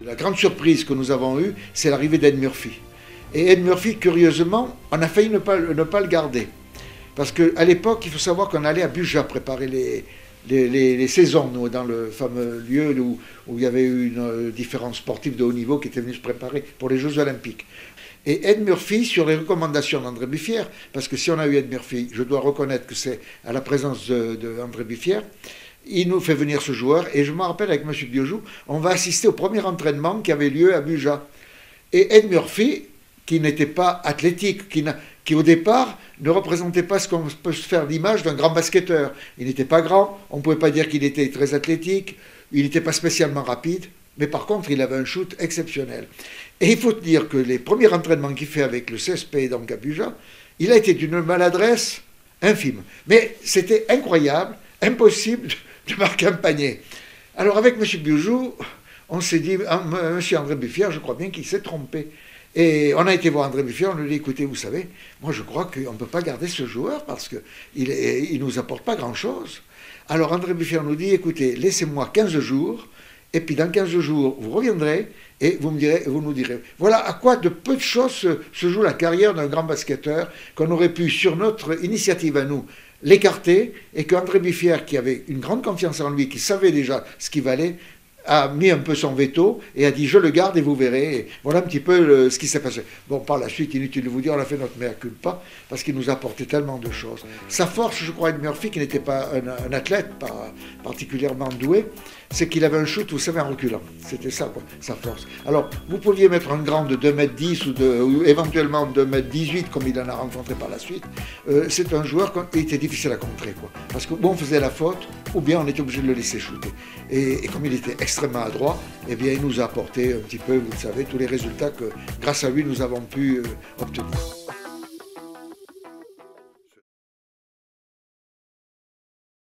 La grande surprise que nous avons eue, c'est l'arrivée d'Ed Murphy. Et Ed Murphy, curieusement, on a failli ne pas le garder. Parce qu'à l'époque, il faut savoir qu'on allait à Buja préparer les saisons, nous, dans le fameux lieu où il y avait eu différents sportifs de haut niveau qui étaient venus se préparer pour les Jeux Olympiques. Et Ed Murphy, sur les recommandations d'André Buffière, parce que si on a eu Ed Murphy, je dois reconnaître que c'est à la présence d'André Buffière, il nous fait venir ce joueur, et je me rappelle avec M. Biojou, on va assister au premier entraînement qui avait lieu à Buja. Et Ed Murphy, qui n'était pas athlétique, qui au départ ne représentait pas ce qu'on peut se faire l'image d'un grand basketteur. Il n'était pas grand, on ne pouvait pas dire qu'il était très athlétique, il n'était pas spécialement rapide, mais par contre il avait un shoot exceptionnel. Et il faut dire que les premiers entraînements qu'il fait avec le CSP, donc à Buja, il a été d'une maladresse infime. Mais c'était incroyable, impossible de marquer un panier. Alors avec M. Biojou, on s'est dit, M. André Buffière, je crois bien qu'il s'est trompé. Et on a été voir André Buffière, on lui a dit, écoutez, vous savez, moi je crois qu'on ne peut pas garder ce joueur parce qu'il ne nous apporte pas grand-chose. Alors André Buffière nous dit, écoutez, laissez-moi 15 jours, et puis dans 15 jours, vous reviendrez, et vous nous direz. Voilà à quoi de peu de choses se joue la carrière d'un grand basketteur, qu'on aurait pu, sur notre initiative à nous, l'écarter, et qu'André Buffière, qui avait une grande confiance en lui, qui savait déjà ce qu'il valait, a mis un peu son veto et a dit je le garde et vous verrez. Et voilà un petit peu ce qui s'est passé. Bon, par la suite, inutile de vous dire, on a fait notre mea culpa parce qu'il nous apportait tellement de choses. Sa force, je crois, Ed Murphy, qui n'était pas un athlète pas particulièrement doué, c'est qu'il avait un shoot, vous savez, en reculant. C'était ça, quoi, sa force. Alors, vous pouviez mettre un grand de 2,10 m ou éventuellement 2,18 m, comme il en a rencontré par la suite. C'est un joueur qui était difficile à contrer, quoi. Parce que, bon, on faisait la faute, ou bien on était obligé de le laisser shooter. Et comme il était extrêmement adroit, eh bien, il nous a apporté un petit peu, vous le savez, tous les résultats que, grâce à lui, nous avons pu obtenir.